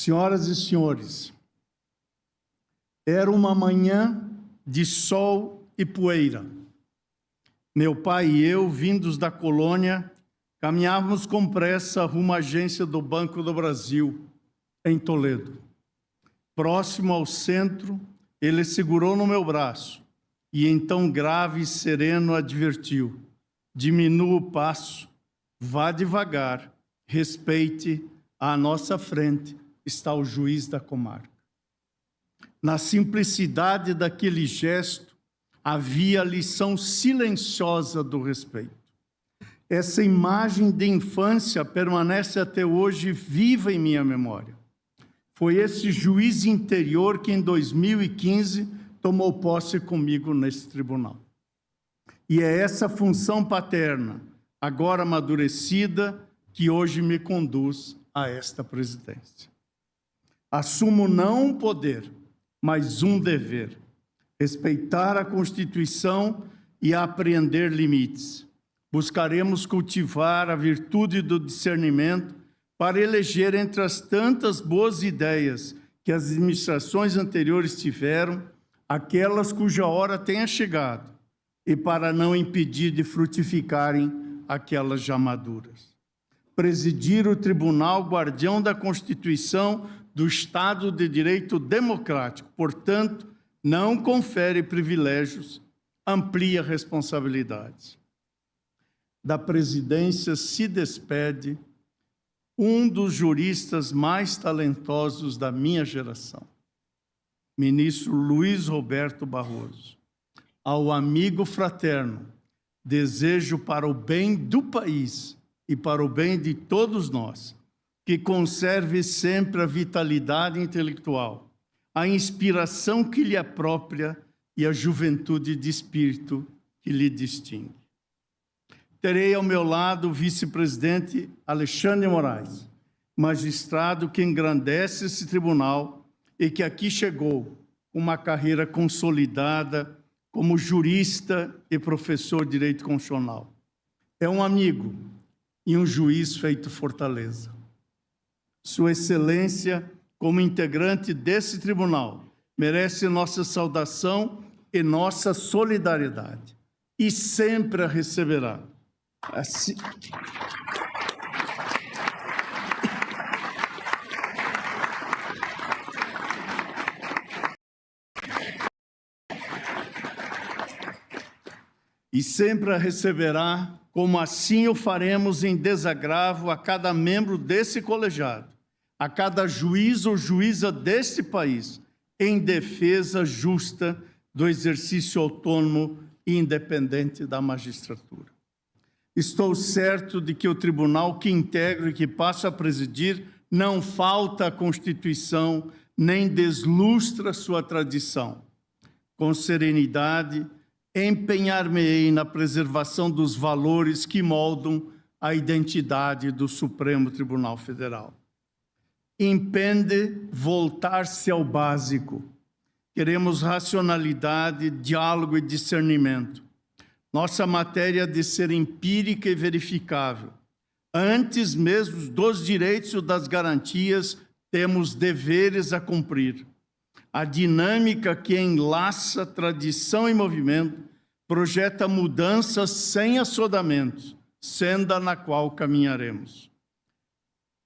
Senhoras e senhores, era uma manhã de sol e poeira. Meu pai e eu, vindos da colônia, caminhávamos com pressa rumo à agência do Banco do Brasil, em Toledo. Próximo ao centro, ele segurou no meu braço e, em tom grave e sereno, advertiu: diminua o passo, vá devagar, respeite, à nossa frente está o juiz da comarca. Na simplicidade daquele gesto, havia a lição silenciosa do respeito. Essa imagem de infância permanece até hoje viva em minha memória. Foi esse juiz interior que, em 2015, tomou posse comigo nesse tribunal. E é essa função paterna, agora amadurecida, que hoje me conduz a esta presidência. Assumo não um poder, mas um dever: respeitar a Constituição e apreender limites. Buscaremos cultivar a virtude do discernimento para eleger entre as tantas boas ideias que as administrações anteriores tiveram, aquelas cuja hora tenha chegado, e para não impedir de frutificarem aquelas já maduras. Presidir o Tribunal Guardião da Constituição do Estado de Direito Democrático, portanto, não confere privilégios, amplia responsabilidades. Da presidência se despede um dos juristas mais talentosos da minha geração, ministro Luiz Roberto Barroso. Ao amigo fraterno, desejo para o bem do país e para o bem de todos nós, que conserve sempre a vitalidade intelectual, a inspiração que lhe é própria e a juventude de espírito que lhe distingue. Terei ao meu lado o vice-presidente Alexandre Moraes, magistrado que engrandece esse tribunal e que aqui chegou com uma carreira consolidada como jurista e professor de direito constitucional. É um amigo e um juiz feito fortaleza. Sua Excelência, como integrante desse tribunal, merece nossa saudação e nossa solidariedade, e sempre a receberá. Assim... E sempre a receberá, como assim o faremos em desagravo a cada membro desse colegiado, a cada juiz ou juíza desse país, em defesa justa do exercício autônomo e independente da magistratura. Estou certo de que o tribunal que integro e que passo a presidir não falta à Constituição, nem deslustra sua tradição. Com serenidade, empenhar-me-ei na preservação dos valores que moldam a identidade do Supremo Tribunal Federal. Impende voltar-se ao básico. Queremos racionalidade, diálogo e discernimento. Nossa matéria de ser empírica e verificável. Antes mesmo dos direitos e das garantias, temos deveres a cumprir. A dinâmica que enlaça tradição e movimento projeta mudanças sem assodamentos, senda na qual caminharemos.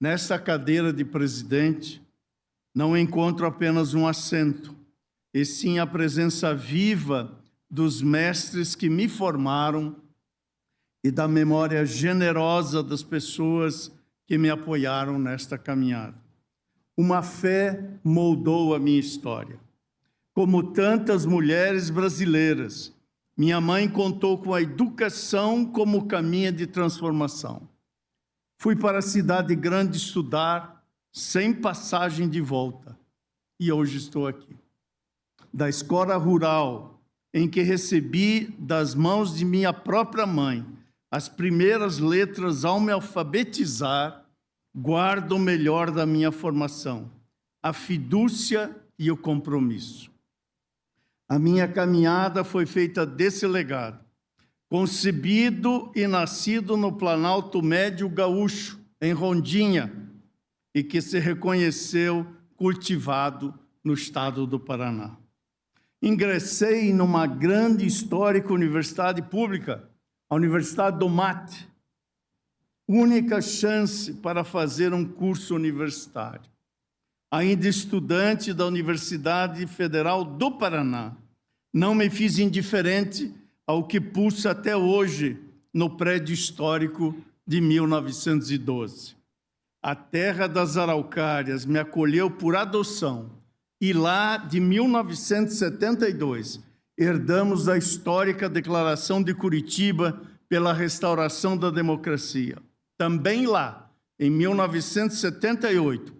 Nesta cadeira de presidente, não encontro apenas um assento, e sim a presença viva dos mestres que me formaram e da memória generosa das pessoas que me apoiaram nesta caminhada. Uma fé moldou a minha história. Como tantas mulheres brasileiras, minha mãe contou com a educação como caminho de transformação. Fui para a cidade grande estudar, sem passagem de volta, e hoje estou aqui. Da escola rural, em que recebi das mãos de minha própria mãe as primeiras letras ao me alfabetizar, guardo o melhor da minha formação, a fidúcia e o compromisso. A minha caminhada foi feita desse legado, concebido e nascido no Planalto Médio Gaúcho, em Rondinha, e que se reconheceu cultivado no estado do Paraná. Ingressei numa grande e histórica universidade pública, a Universidade do Mate, única chance para fazer um curso universitário. Ainda estudante da Universidade Federal do Paraná, não me fiz indiferente ao que pulsa até hoje no prédio histórico de 1912. A terra das Araucárias me acolheu por adoção e lá, de 1972, herdamos a histórica Declaração de Curitiba pela restauração da democracia. Também lá, em 1978,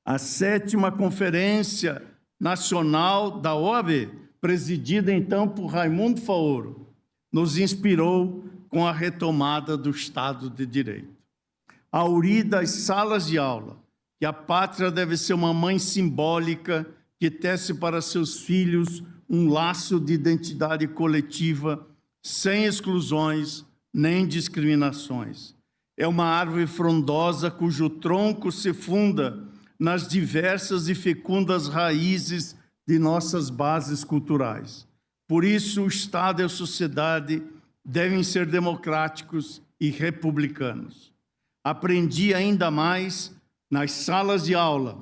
a 7ª Conferência Nacional da OAB, presidida então por Raimundo Faoro, nos inspirou com a retomada do Estado de Direito. A uri das salas de aula, que a pátria deve ser uma mãe simbólica que tece para seus filhos um laço de identidade coletiva, sem exclusões nem discriminações. É uma árvore frondosa cujo tronco se funda nas diversas e fecundas raízes de nossas bases culturais. Por isso, o Estado e a sociedade devem ser democráticos e republicanos. Aprendi ainda mais nas salas de aula,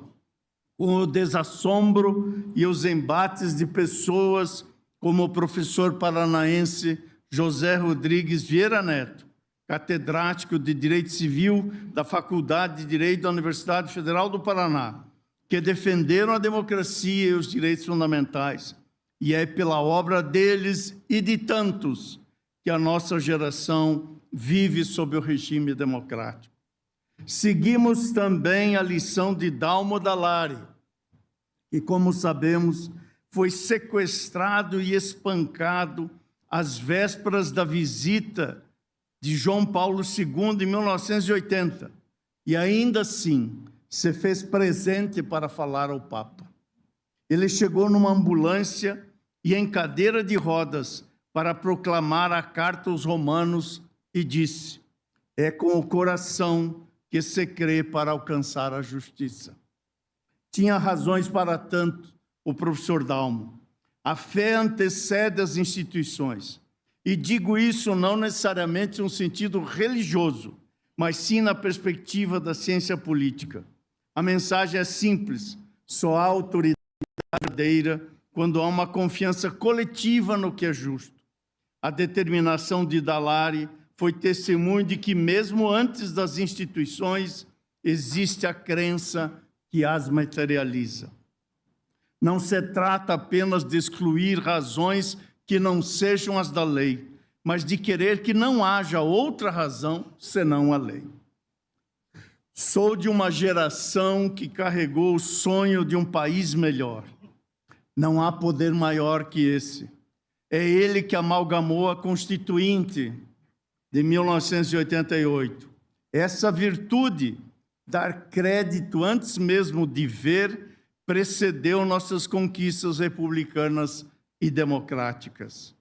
com o desassombro e os embates de pessoas como o professor paranaense José Rodrigues Vieira Neto, catedrático de Direito Civil da Faculdade de Direito da Universidade Federal do Paraná, que defenderam a democracia e os direitos fundamentais. E é pela obra deles e de tantos que a nossa geração vive sob o regime democrático. Seguimos também a lição de Dalmo Dallari, que, como sabemos, foi sequestrado e espancado às vésperas da visita de João Paulo II em 1980, e ainda assim se fez presente para falar ao Papa. Ele chegou numa ambulância e em cadeira de rodas para proclamar a carta aos romanos e disse: é com o coração que se crê para alcançar a justiça. Tinha razões para tanto o professor Dalmo. A fé antecede as instituições. E digo isso não necessariamente no sentido religioso, mas sim na perspectiva da ciência política. A mensagem é simples: só há autoridade verdadeira quando há uma confiança coletiva no que é justo. A determinação de Dallari foi testemunho de que, mesmo antes das instituições, existe a crença que as materializa. Não se trata apenas de excluir razões que não sejam as da lei, mas de querer que não haja outra razão senão a lei. Sou de uma geração que carregou o sonho de um país melhor. Não há poder maior que esse. É ele que amalgamou a Constituinte de 1988. Essa virtude, dar crédito antes mesmo de ver, precedeu nossas conquistas republicanas e democráticas.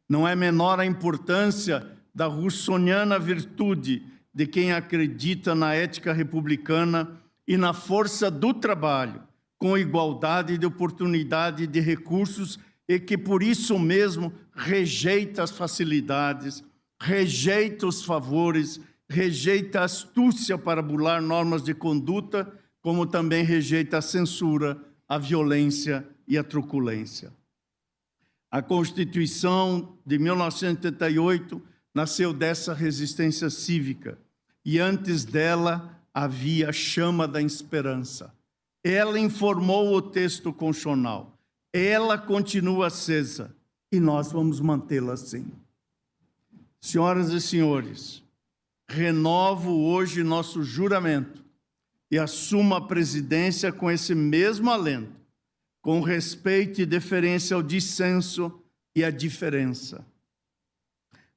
Não é menor a importância da russoniana virtude de quem acredita na ética republicana e na força do trabalho, com igualdade de oportunidade e de recursos, e que por isso mesmo rejeita as facilidades, rejeita os favores, rejeita a astúcia para burlar normas de conduta, como também rejeita a censura, a violência e a truculência. A Constituição de 1988 nasceu dessa resistência cívica, e antes dela havia a chama da esperança. Ela informou o texto constitucional, ela continua acesa, e nós vamos mantê-la assim. Senhoras e senhores, renovo hoje nosso juramento e assumo a presidência com esse mesmo alento, com respeito e deferência ao dissenso e à diferença.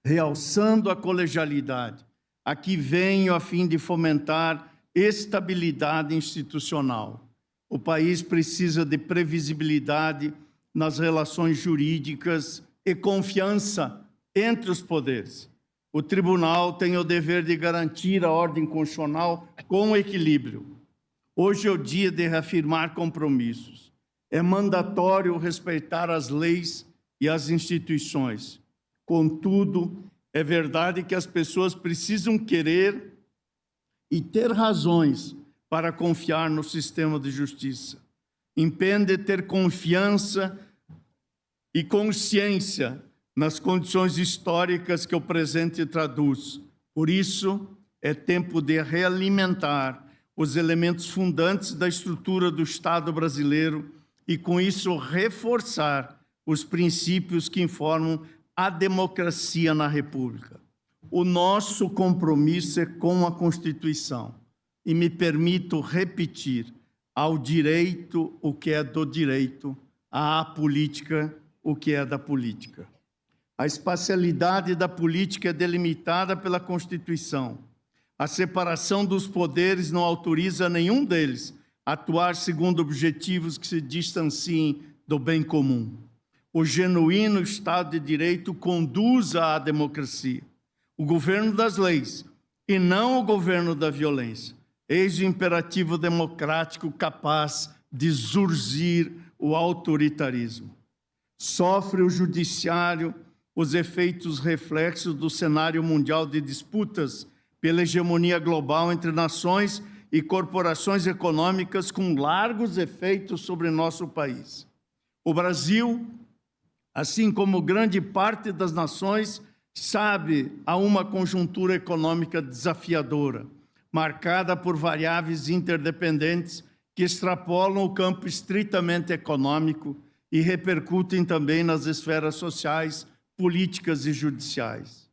Realçando a colegialidade, aqui venho a fim de fomentar estabilidade institucional. O país precisa de previsibilidade nas relações jurídicas e confiança entre os poderes. O tribunal tem o dever de garantir a ordem constitucional com equilíbrio. Hoje é o dia de reafirmar compromissos. É mandatório respeitar as leis e as instituições. Contudo, é verdade que as pessoas precisam querer e ter razões para confiar no sistema de justiça. Impende ter confiança e consciência nas condições históricas que o presente traduz. Por isso, é tempo de realimentar os elementos fundantes da estrutura do Estado brasileiro e, com isso, reforçar os princípios que informam a democracia na República. O nosso compromisso é com a Constituição. E me permito repetir: ao direito o que é do direito, à política o que é da política. A espacialidade da política é delimitada pela Constituição. A separação dos poderes não autoriza nenhum deles a atuar segundo objetivos que se distanciem do bem comum. O genuíno Estado de Direito conduz à democracia, o governo das leis, e não o governo da violência. Eis o imperativo democrático capaz de zurzir o autoritarismo. Sofre o judiciário os efeitos reflexos do cenário mundial de disputas pela hegemonia global entre nações e corporações econômicas com largos efeitos sobre nosso país. O Brasil, assim como grande parte das nações, sabe a uma conjuntura econômica desafiadora, marcada por variáveis interdependentes que extrapolam o campo estritamente econômico e repercutem também nas esferas sociais, políticas e judiciais.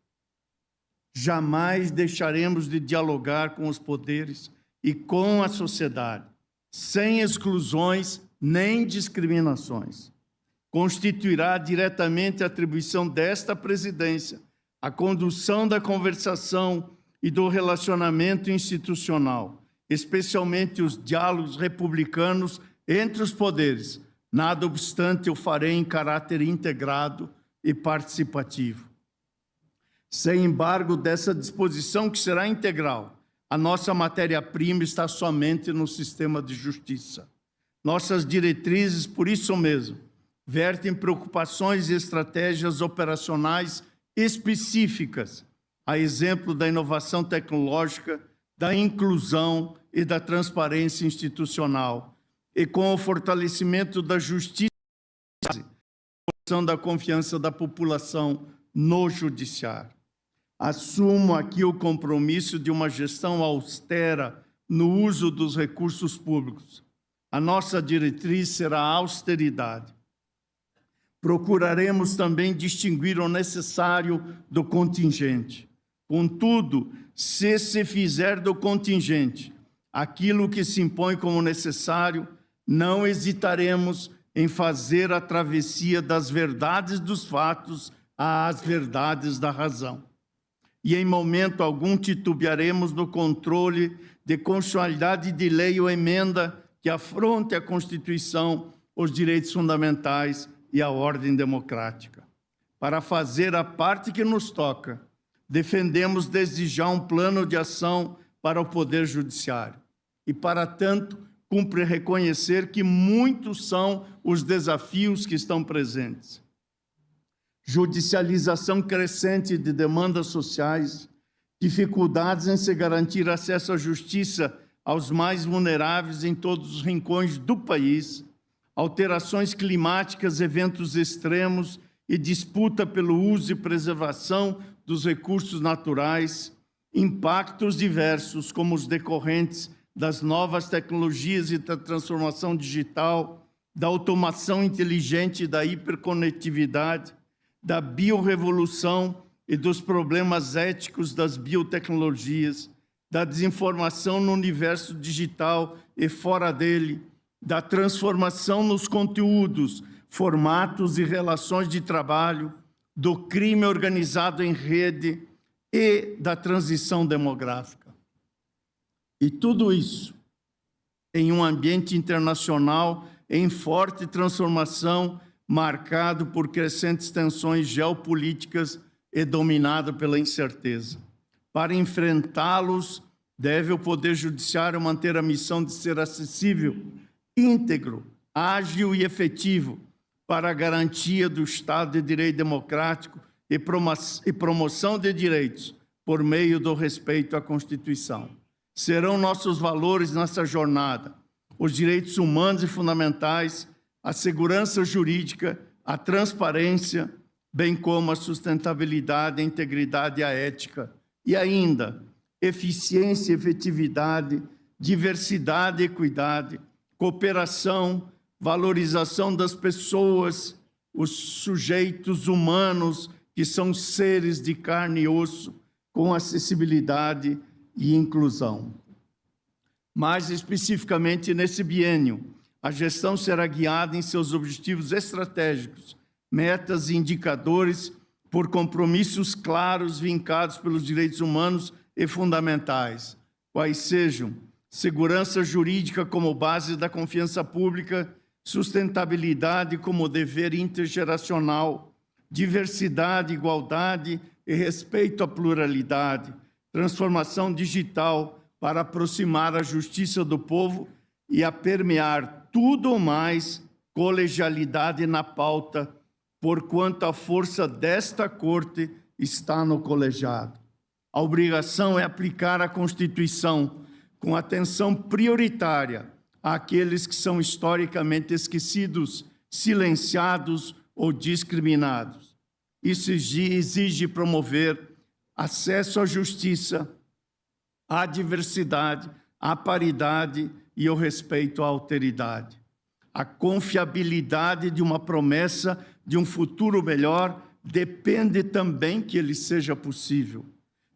Jamais deixaremos de dialogar com os poderes e com a sociedade, sem exclusões nem discriminações. Constituirá diretamente a atribuição desta presidência a condução da conversação e do relacionamento institucional, especialmente os diálogos republicanos entre os poderes. Nada obstante, eu farei em caráter integrado e participativo. Sem embargo, dessa disposição que será integral, a nossa matéria-prima está somente no sistema de justiça. Nossas diretrizes, por isso mesmo, vertem preocupações e estratégias operacionais específicas, a exemplo da inovação tecnológica, da inclusão e da transparência institucional, e com o fortalecimento da justiça, da confiança da população no judiciário. Assumo aqui o compromisso de uma gestão austera no uso dos recursos públicos. A nossa diretriz será a austeridade. Procuraremos também distinguir o necessário do contingente. Contudo, se se fizer do contingente aquilo que se impõe como necessário, não hesitaremos em fazer a travessia das verdades dos fatos às verdades da razão. E em momento algum titubearemos no controle de constitucionalidade de lei ou emenda que afronte a Constituição, os direitos fundamentais e a ordem democrática. Para fazer a parte que nos toca, defendemos desde já um plano de ação para o Poder Judiciário. E, para tanto, cumpre reconhecer que muitos são os desafios que estão presentes. Judicialização crescente de demandas sociais, dificuldades em se garantir acesso à justiça aos mais vulneráveis em todos os rincões do país, alterações climáticas, eventos extremos e disputa pelo uso e preservação dos recursos naturais, impactos diversos como os decorrentes das novas tecnologias e da transformação digital, da automação inteligente e da hiperconectividade, da biorrevolução e dos problemas éticos das biotecnologias, da desinformação no universo digital e fora dele, da transformação nos conteúdos, formatos e relações de trabalho, do crime organizado em rede e da transição demográfica. E tudo isso em um ambiente internacional em forte transformação, marcado por crescentes tensões geopolíticas e dominado pela incerteza. Para enfrentá-los, Deve o Poder Judiciário manter a missão de ser acessível, íntegro, ágil e efetivo para a garantia do Estado de Direito democrático e promoção de direitos por meio do respeito à Constituição. Serão nossos valores nessa jornada os direitos humanos e fundamentais, a segurança jurídica, a transparência, bem como a sustentabilidade, a integridade e a ética, e ainda eficiência, efetividade, diversidade e equidade, cooperação, valorização das pessoas, os sujeitos humanos, que são seres de carne e osso, com acessibilidade e inclusão. Mais especificamente, nesse biênio, a gestão será guiada em seus objetivos estratégicos, metas e indicadores por compromissos claros vincados pelos direitos humanos e fundamentais, quais sejam segurança jurídica como base da confiança pública, sustentabilidade como dever intergeracional, diversidade, igualdade e respeito à pluralidade, transformação digital para aproximar a justiça do povo e a permear tudo mais colegialidade na pauta, porquanto a força desta Corte está no colegiado. A obrigação é aplicar a Constituição com atenção prioritária àqueles que são historicamente esquecidos, silenciados ou discriminados. Isso exige promover acesso à justiça, à diversidade, à paridade e ao respeito à alteridade. A confiabilidade de uma promessa de um futuro melhor depende também que ele seja possível.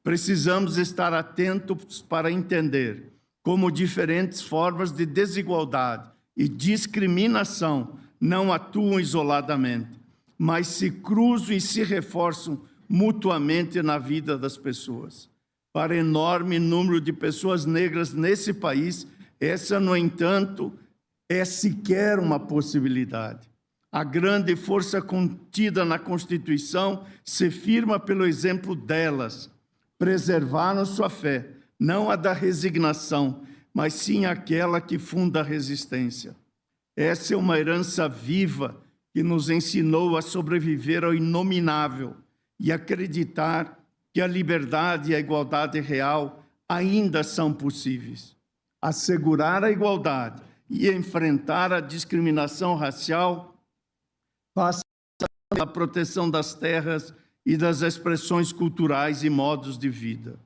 Precisamos estar atentos para entender como diferentes formas de desigualdade e discriminação não atuam isoladamente, mas se cruzam e se reforçam mutuamente na vida das pessoas. Para enorme número de pessoas negras nesse país, essa, no entanto, é sequer uma possibilidade. A grande força contida na Constituição se firma pelo exemplo delas. Preservaram sua fé, não a da resignação, mas sim aquela que funda a resistência. Essa é uma herança viva que nos ensinou a sobreviver ao inominável e acreditar que a liberdade e a igualdade real ainda são possíveis. Assegurar a igualdade e enfrentar a discriminação racial passa pela proteção das terras e das expressões culturais e modos de vida.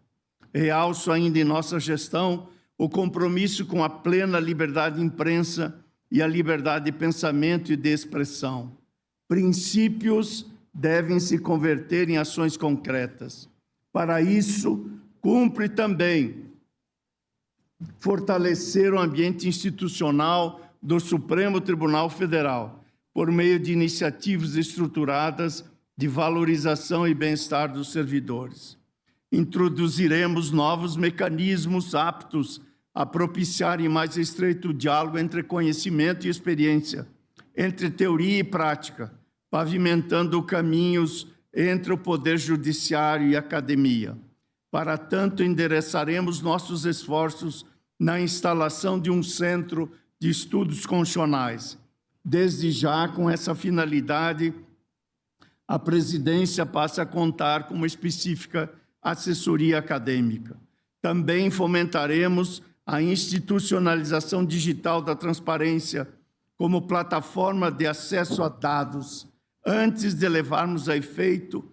Realço ainda em nossa gestão o compromisso com a plena liberdade de imprensa e a liberdade de pensamento e de expressão. Princípios devem se converter em ações concretas. Para isso, cumpre também fortalecer o ambiente institucional do Supremo Tribunal Federal, por meio de iniciativas estruturadas de valorização e bem-estar dos servidores. Introduziremos novos mecanismos aptos a propiciarem mais estreito diálogo entre conhecimento e experiência, entre teoria e prática, pavimentando caminhos entre o Poder Judiciário e a academia. Para tanto, endereçaremos nossos esforços na instalação de um centro de estudos constitucionais. Desde já, com essa finalidade, a presidência passa a contar com uma específica assessoria acadêmica. Também fomentaremos a institucionalização digital da transparência como plataforma de acesso a dados, antes de levarmos a efeito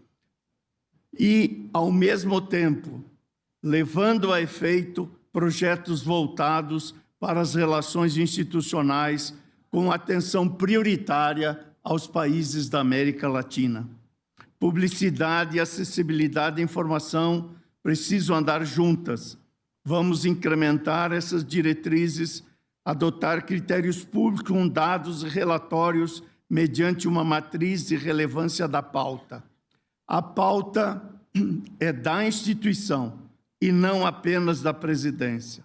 e, ao mesmo tempo, levando a efeito projetos voltados para as relações institucionais com atenção prioritária aos países da América Latina. Publicidade e acessibilidade à informação precisam andar juntas. Vamos incrementar essas diretrizes, adotar critérios públicos com dados e relatórios mediante uma matriz de relevância da pauta. A pauta é da instituição e não apenas da presidência.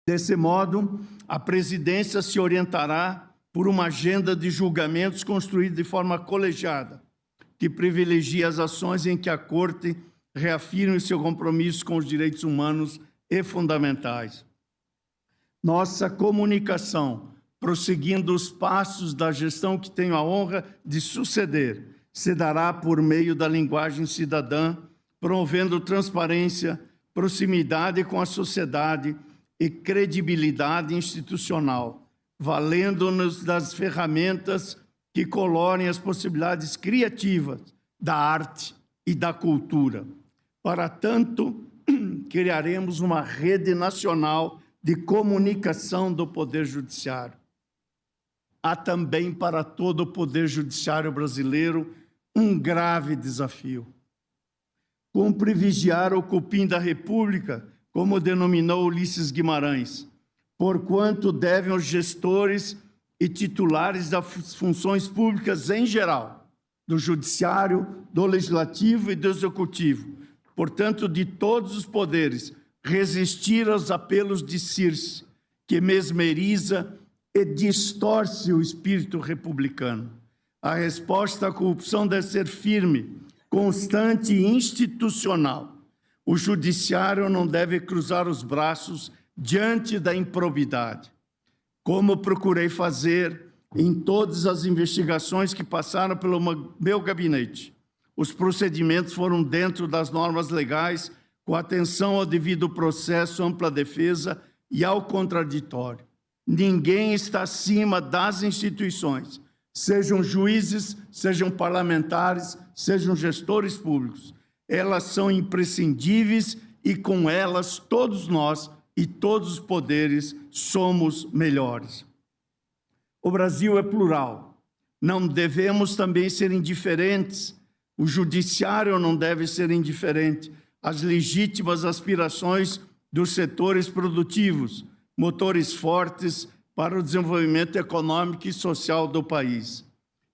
Desse modo, a presidência se orientará por uma agenda de julgamentos construída de forma colegiada, que privilegia as ações em que a Corte reafirme seu compromisso com os direitos humanos e fundamentais. Nossa comunicação, prosseguindo os passos da gestão que tenho a honra de suceder, se dará por meio da linguagem cidadã, promovendo transparência, proximidade com a sociedade e credibilidade institucional, valendo-nos das ferramentas que colorem as possibilidades criativas da arte e da cultura. Para tanto, criaremos uma rede nacional de comunicação do Poder Judiciário. Há também para todo o Poder Judiciário brasileiro um grave desafio. Cumpre vigiar o cupim da República, como denominou Ulisses Guimarães, porquanto devem os gestores e titulares das funções públicas em geral, do Judiciário, do Legislativo e do Executivo, portanto, de todos os poderes, resistir aos apelos de Circe, que mesmeriza e distorce o espírito republicano. A resposta à corrupção deve ser firme, constante e institucional. O judiciário não deve cruzar os braços diante da improbidade, como procurei fazer em todas as investigações que passaram pelo meu gabinete. Os procedimentos foram dentro das normas legais, com atenção ao devido processo, ampla defesa e ao contraditório. Ninguém está acima das instituições, sejam juízes, sejam parlamentares, sejam gestores públicos. Elas são imprescindíveis e com elas todos nós e todos os poderes somos melhores. O Brasil é plural. Não devemos também ser indiferentes. O judiciário não deve ser indiferente às legítimas aspirações dos setores produtivos, motores fortes para o desenvolvimento econômico e social do país.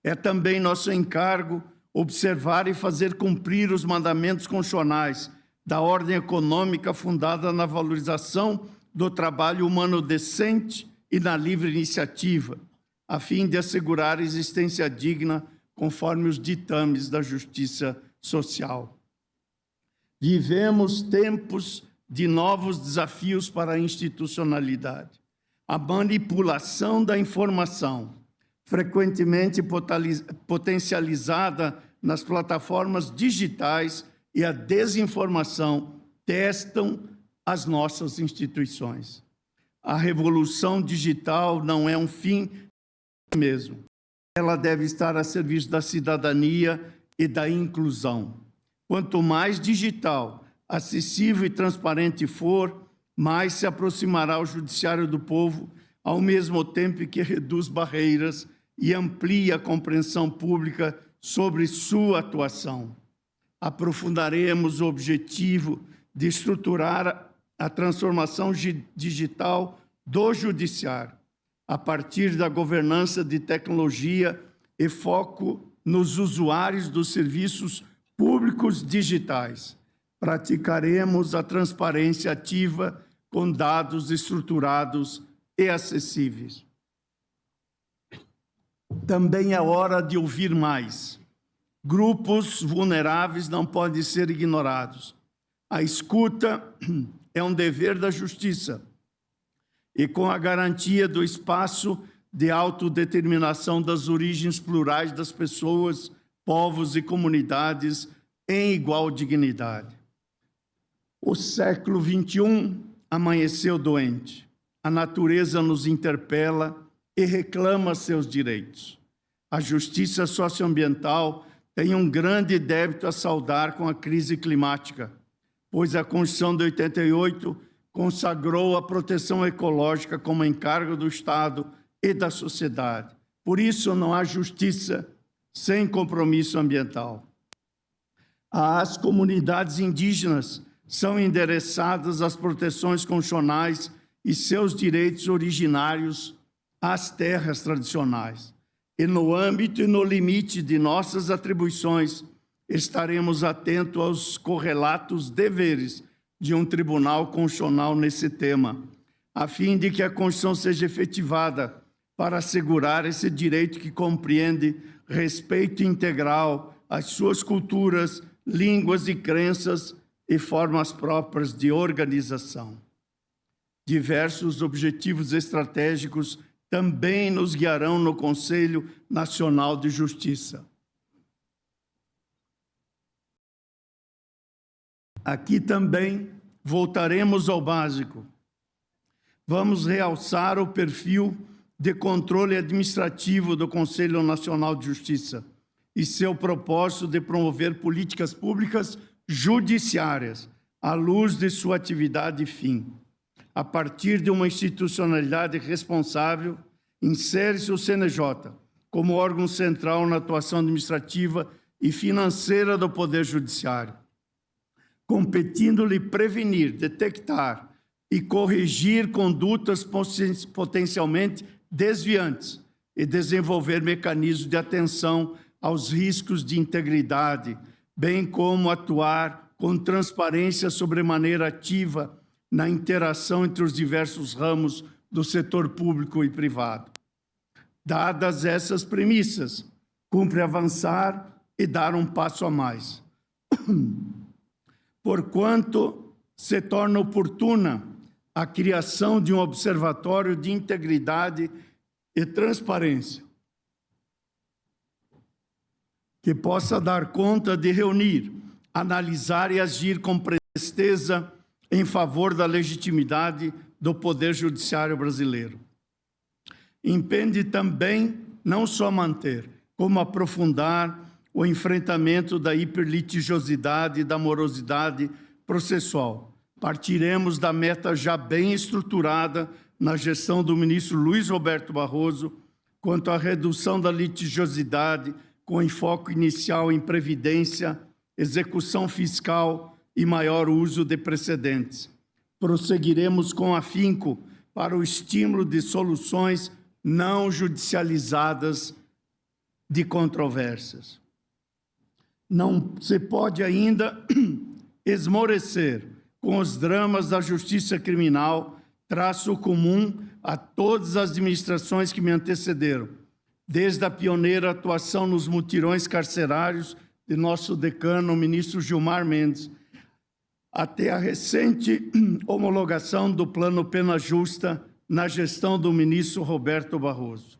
É também nosso encargo observar e fazer cumprir os mandamentos constitucionais da ordem econômica fundada na valorização do trabalho humano decente e na livre iniciativa, a fim de assegurar a existência digna conforme os ditames da justiça social. Vivemos tempos de novos desafios para a institucionalidade. A manipulação da informação, frequentemente potencializada nas plataformas digitais, e a desinformação testam as nossas instituições. A revolução digital não é um fim mesmo. Ela deve estar a serviço da cidadania e da inclusão. Quanto mais digital, acessível e transparente for, mais se aproximará o judiciário do povo, ao mesmo tempo que reduz barreiras e amplia a compreensão pública sobre sua atuação. Aprofundaremos o objetivo de estruturar a transformação digital do judiciário, a partir da governança de tecnologia e foco nos usuários dos serviços públicos digitais. Praticaremos a transparência ativa com dados estruturados e acessíveis. Também é hora de ouvir mais. Grupos vulneráveis não podem ser ignorados. A escuta é um dever da justiça e com a garantia do espaço de autodeterminação das origens plurais das pessoas, povos e comunidades em igual dignidade. O século XXI amanheceu doente. A natureza nos interpela e reclama seus direitos. A justiça socioambiental tem um grande débito a saldar com a crise climática, pois a Constituição de 88 consagrou a proteção ecológica como encargo do Estado e da sociedade. Por isso, não há justiça sem compromisso ambiental. As comunidades indígenas são endereçadas às proteções constitucionais e seus direitos originários às terras tradicionais. E no âmbito e no limite de nossas atribuições, estaremos atentos aos correlatos deveres de um tribunal constitucional nesse tema, a fim de que a Constituição seja efetivada para assegurar esse direito que compreende respeito integral às suas culturas, línguas e crenças e formas próprias de organização. Diversos objetivos estratégicos também nos guiarão no Conselho Nacional de Justiça. Aqui também voltaremos ao básico. Vamos realçar o perfil de controle administrativo do Conselho Nacional de Justiça e seu propósito de promover políticas públicas judiciárias à luz de sua atividade e fim. A partir de uma institucionalidade responsável, insere-se o CNJ como órgão central na atuação administrativa e financeira do Poder Judiciário, competindo-lhe prevenir, detectar e corrigir condutas potencialmente desviantes e desenvolver mecanismos de atenção aos riscos de integridade, bem como atuar com transparência sobremaneira ativa na interação entre os diversos ramos do setor público e privado. Dadas essas premissas, cumpre avançar e dar um passo a mais. Porquanto se torna oportuna a criação de um observatório de integridade e transparência, que possa dar conta de reunir, analisar e agir com presteza em favor da legitimidade do Poder Judiciário brasileiro. Impende também não só manter, como aprofundar o enfrentamento da hiperlitigiosidade e da morosidade processual. Partiremos da meta já bem estruturada na gestão do ministro Luiz Roberto Barroso quanto à redução da litigiosidade com enfoque inicial em previdência, execução fiscal e maior uso de precedentes. Prosseguiremos com afinco para o estímulo de soluções não judicializadas de controvérsias. Não se pode ainda esmorecer com os dramas da justiça criminal, traço comum a todas as administrações que me antecederam, desde a pioneira atuação nos mutirões carcerários de nosso decano, o ministro Gilmar Mendes, até a recente homologação do Plano Pena Justa na gestão do ministro Roberto Barroso.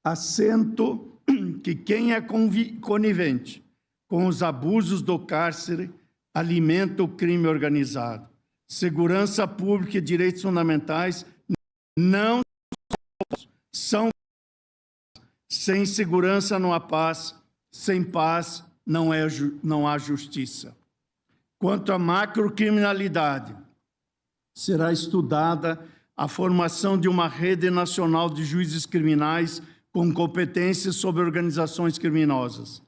Assento que quem é conivente com os abusos do cárcere alimenta o crime organizado. Segurança pública e direitos fundamentais não são. Sem segurança não há paz, sem paz não há justiça. Quanto à macrocriminalidade, será estudada a formação de uma rede nacional de juízes criminais com competências sobre organizações criminosas.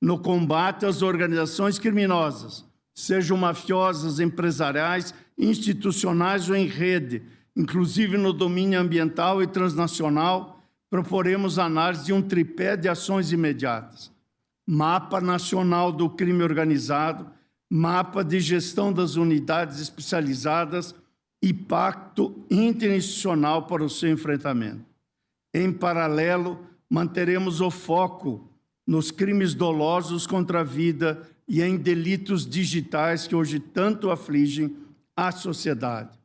No combate às organizações criminosas, sejam mafiosas, empresariais, institucionais ou em rede, inclusive no domínio ambiental e transnacional, proporemos a análise de um tripé de ações imediatas. Mapa Nacional do Crime Organizado, mapa de gestão das unidades especializadas e pacto interinstitucional para o seu enfrentamento. Em paralelo, manteremos o foco nos crimes dolosos contra a vida e em delitos digitais que hoje tanto afligem a sociedade.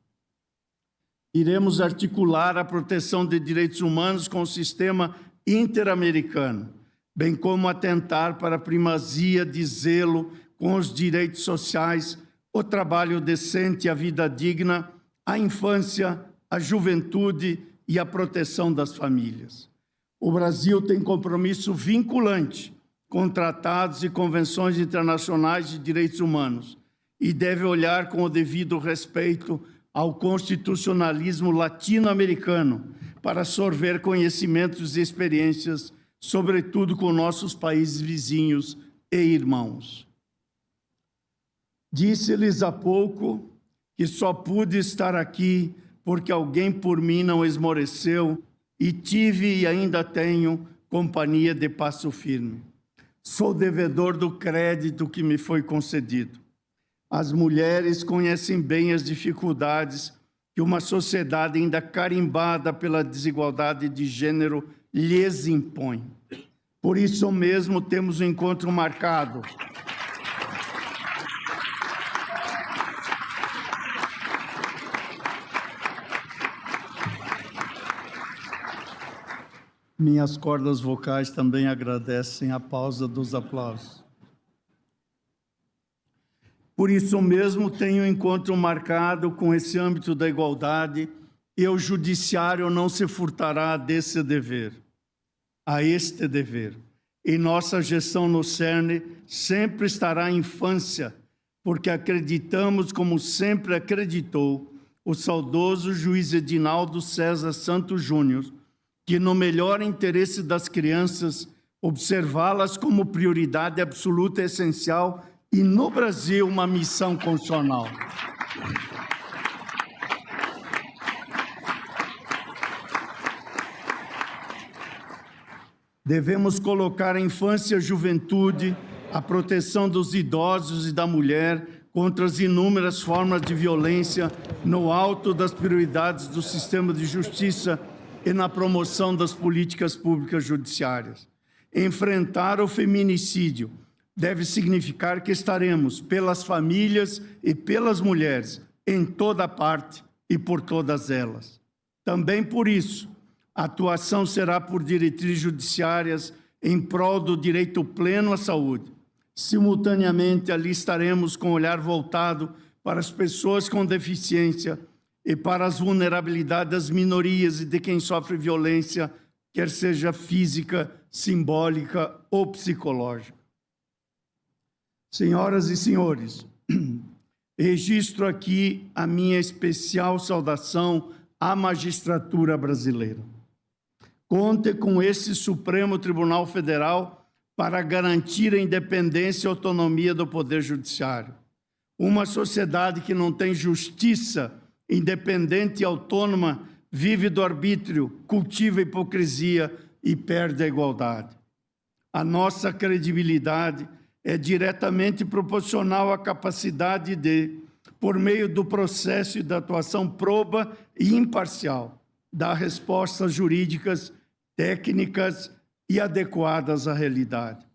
Iremos articular a proteção de direitos humanos com o sistema interamericano, bem como atentar para a primazia de zelo com os direitos sociais, o trabalho decente e a vida digna, a infância, a juventude e a proteção das famílias. O Brasil tem compromisso vinculante com tratados e convenções internacionais de direitos humanos e deve olhar com o devido respeito ao constitucionalismo latino-americano para sorver conhecimentos e experiências, sobretudo com nossos países vizinhos e irmãos. Disse-lhes há pouco que só pude estar aqui porque alguém por mim não esmoreceu e tive e ainda tenho companhia de passo firme. Sou devedor do crédito que me foi concedido. As mulheres conhecem bem as dificuldades que uma sociedade ainda carimbada pela desigualdade de gênero lhes impõe. Por isso mesmo temos um encontro marcado. Minhas cordas vocais também agradecem a pausa dos aplausos. Por isso mesmo tenho um encontro marcado com esse âmbito da igualdade e o judiciário não se furtará desse dever, a este dever. Em nossa gestão no CERN sempre estará a infância, porque acreditamos, como sempre acreditou, o saudoso juiz Edinaldo César Santos Júnior, que no melhor interesse das crianças, observá-las como prioridade absoluta e essencial e, no Brasil, uma missão constitucional. Devemos colocar a infância e a juventude, a proteção dos idosos e da mulher contra as inúmeras formas de violência no alto das prioridades do sistema de justiça e na promoção das políticas públicas judiciárias. Enfrentar o feminicídio deve significar que estaremos pelas famílias e pelas mulheres em toda parte e por todas elas. Também por isso, a atuação será por diretrizes judiciárias em prol do direito pleno à saúde. Simultaneamente, ali estaremos com o olhar voltado para as pessoas com deficiência e para as vulnerabilidades das minorias e de quem sofre violência, quer seja física, simbólica ou psicológica. Senhoras e senhores, registro aqui a minha especial saudação à magistratura brasileira. Conte com esse Supremo Tribunal Federal para garantir a independência e autonomia do Poder Judiciário. Uma sociedade que não tem justiça independente e autônoma vive do arbítrio, cultiva a hipocrisia e perde a igualdade. A nossa credibilidade é diretamente proporcional à capacidade de, por meio do processo e da atuação proba e imparcial, dar respostas jurídicas, técnicas e adequadas à realidade.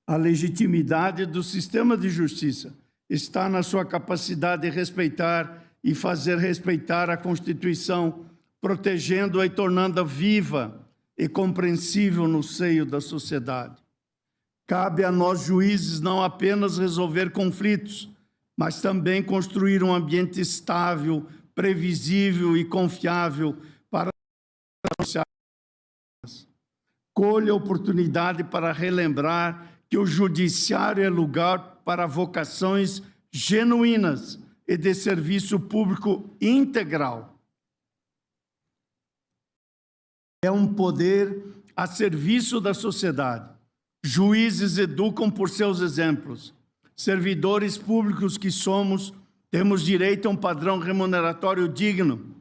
A legitimidade do sistema de justiça está na sua capacidade de respeitar e fazer respeitar a Constituição, protegendo-a e tornando-a viva e compreensível no seio da sociedade. Cabe a nós, juízes, não apenas resolver conflitos, mas também construir um ambiente estável, previsível e confiável para colha a oportunidade para relembrar que o judiciário é lugar para vocações genuínas e de serviço público integral. É um poder a serviço da sociedade. Juízes educam por seus exemplos. Servidores públicos que somos, temos direito a um padrão remuneratório digno,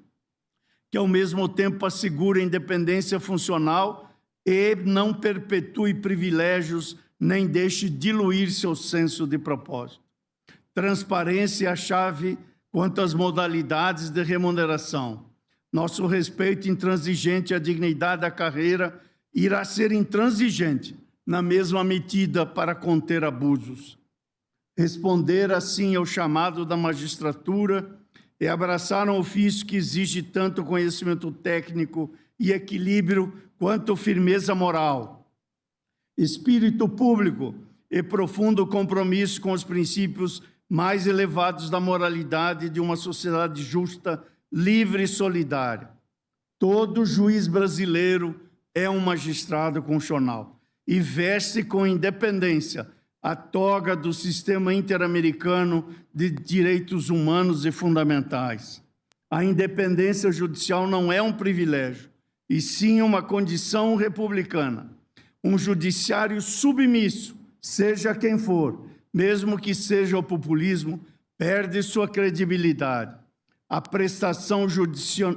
que ao mesmo tempo assegure a independência funcional e não perpetue privilégios, nem deixe diluir seu senso de propósito. Transparência é a chave quanto às modalidades de remuneração. Nosso respeito intransigente à dignidade da carreira irá ser intransigente na mesma medida para conter abusos. Responder assim ao chamado da magistratura é abraçar um ofício que exige tanto conhecimento técnico e equilíbrio quanto firmeza moral, espírito público e profundo compromisso com os princípios mais elevados da moralidade de uma sociedade justa, livre e solidária. Todo juiz brasileiro é um magistrado constitucional e veste com independência a toga do sistema interamericano de direitos humanos e fundamentais. A independência judicial não é um privilégio, e sim uma condição republicana. Um judiciário submisso, seja quem for, mesmo que seja o populismo, perde sua credibilidade. A prestação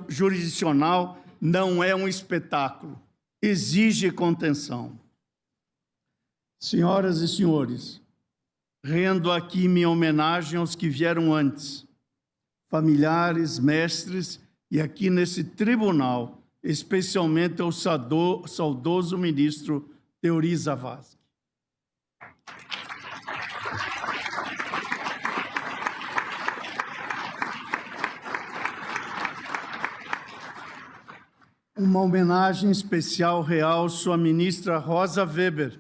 jurisdicional não é um espetáculo, exige contenção. Senhoras e senhores, rendo aqui minha homenagem aos que vieram antes, familiares, mestres, e aqui nesse tribunal, especialmente ao saudoso ministro Teori Zavascki. Uma homenagem especial real sua ministra Rosa Weber.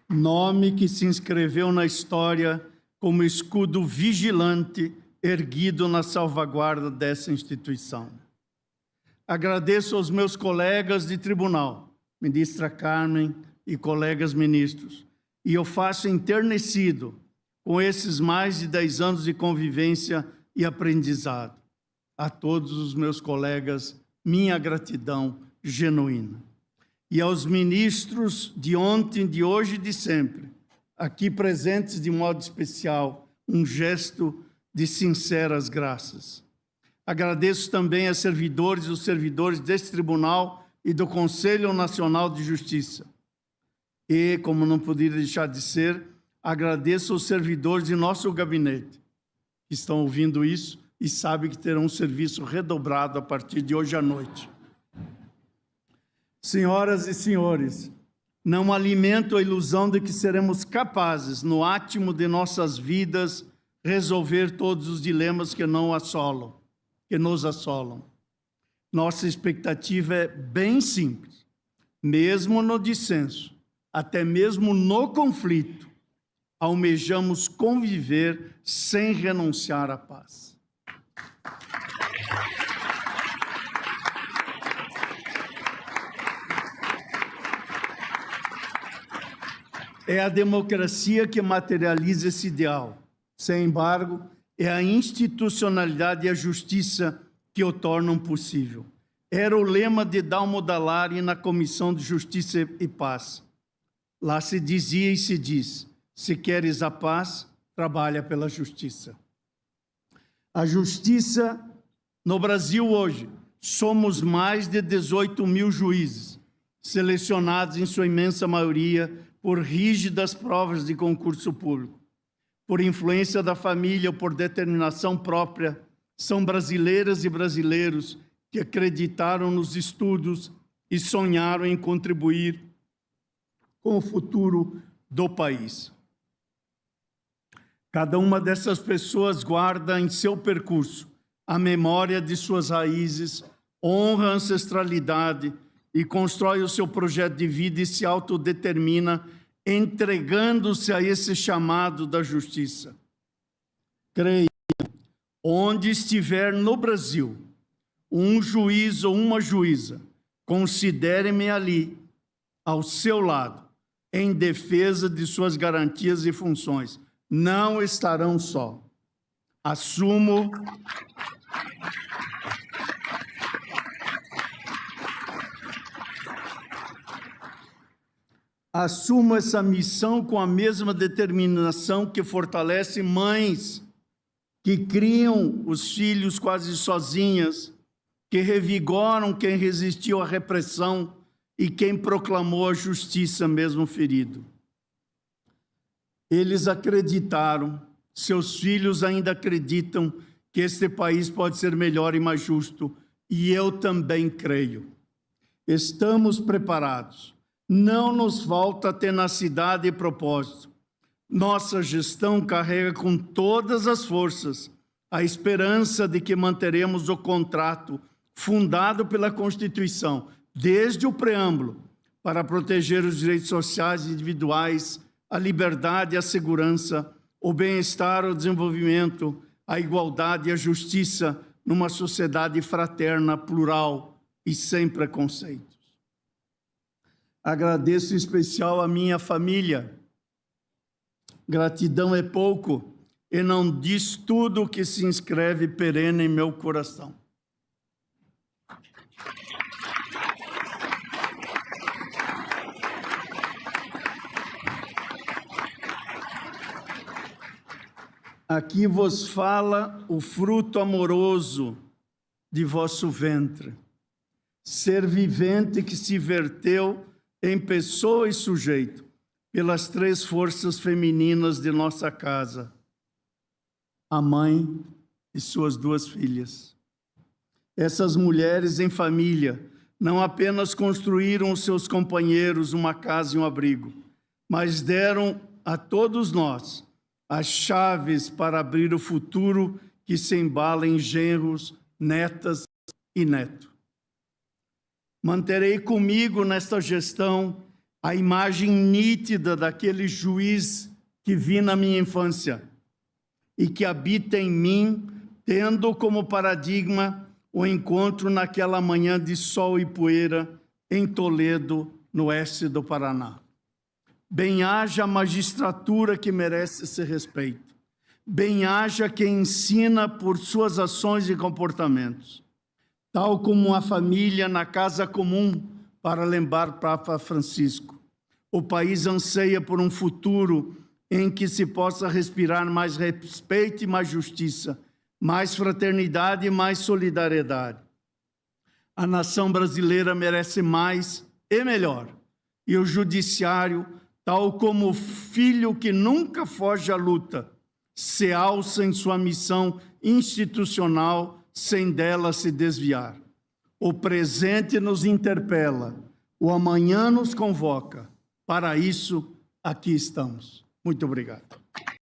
Nome que se inscreveu na história como escudo vigilante erguido na salvaguarda dessa instituição. Agradeço aos meus colegas de tribunal, ministra Carmen e colegas ministros, e eu faço enternecido com esses mais de 10 anos de convivência e aprendizado. A todos os meus colegas, minha gratidão genuína. E aos ministros de ontem, de hoje e de sempre, aqui presentes de modo especial, um gesto de sinceras graças. Agradeço também aos servidores e os servidores deste tribunal e do Conselho Nacional de Justiça. E, como não poderia deixar de ser, agradeço aos servidores de nosso gabinete, que estão ouvindo isso e sabem que terão um serviço redobrado a partir de hoje à noite. Senhoras e senhores, não alimento a ilusão de que seremos capazes, no átimo de nossas vidas, resolver todos os dilemas que nos assolam. Nossa expectativa é bem simples. Mesmo no dissenso, até mesmo no conflito, almejamos conviver sem renunciar à paz. É a democracia que materializa esse ideal. Sem embargo, é a institucionalidade e a justiça que o tornam possível. Era o lema de Dalmo Dallari na Comissão de Justiça e Paz. Lá se dizia e se diz: se queres a paz, trabalha pela justiça. A justiça no Brasil hoje, somos mais de 18 mil juízes, selecionados em sua imensa maioria por rígidas provas de concurso público. Por influência da família ou por determinação própria, são brasileiras e brasileiros que acreditaram nos estudos e sonharam em contribuir com o futuro do país. Cada uma dessas pessoas guarda em seu percurso a memória de suas raízes, honra a ancestralidade e constrói o seu projeto de vida e se autodetermina, entregando-se a esse chamado da justiça. Creia, onde estiver no Brasil, um juiz ou uma juíza, considere-me ali, ao seu lado, em defesa de suas garantias e funções. Não estarão só. Assumo essa missão com a mesma determinação que fortalece mães que criam os filhos quase sozinhas, que revigoram quem resistiu à repressão e quem proclamou a justiça mesmo ferido. Eles acreditaram, seus filhos ainda acreditam que este país pode ser melhor e mais justo, e eu também creio. Estamos preparados. Não nos falta tenacidade e propósito. Nossa gestão carrega com todas as forças a esperança de que manteremos o contrato fundado pela Constituição, desde o preâmbulo, para proteger os direitos sociais e individuais, a liberdade, a segurança, o bem-estar, o desenvolvimento, a igualdade e a justiça numa sociedade fraterna, plural e sem preconceitos. Agradeço em especial a minha família. Gratidão é pouco e não diz tudo o que se inscreve perene em meu coração. Aqui vos fala o fruto amoroso de vosso ventre, ser vivente que se verteu em pessoa e sujeito pelas três forças femininas de nossa casa. a mãe e suas 2 filhas. Essas mulheres em família não apenas construíram aos seus companheiros uma casa e um abrigo, mas deram a todos nós as chaves para abrir o futuro que se embala em genros, netas e neto. Manterei comigo nesta gestão a imagem nítida daquele juiz que vi na minha infância e que habita em mim, tendo como paradigma o encontro naquela manhã de sol e poeira em Toledo, no oeste do Paraná. Bem-haja a magistratura que merece esse respeito. Bem-haja quem ensina por suas ações e comportamentos. Tal como a família na casa comum, para lembrar Papa Francisco. O país anseia por um futuro em que se possa respirar mais respeito e mais justiça, mais fraternidade e mais solidariedade. A nação brasileira merece mais e melhor. E o judiciário, tal como o filho que nunca foge à luta, se alça em sua missão institucional sem dela se desviar. O presente nos interpela, o amanhã nos convoca. Para isso, aqui estamos. Muito obrigado.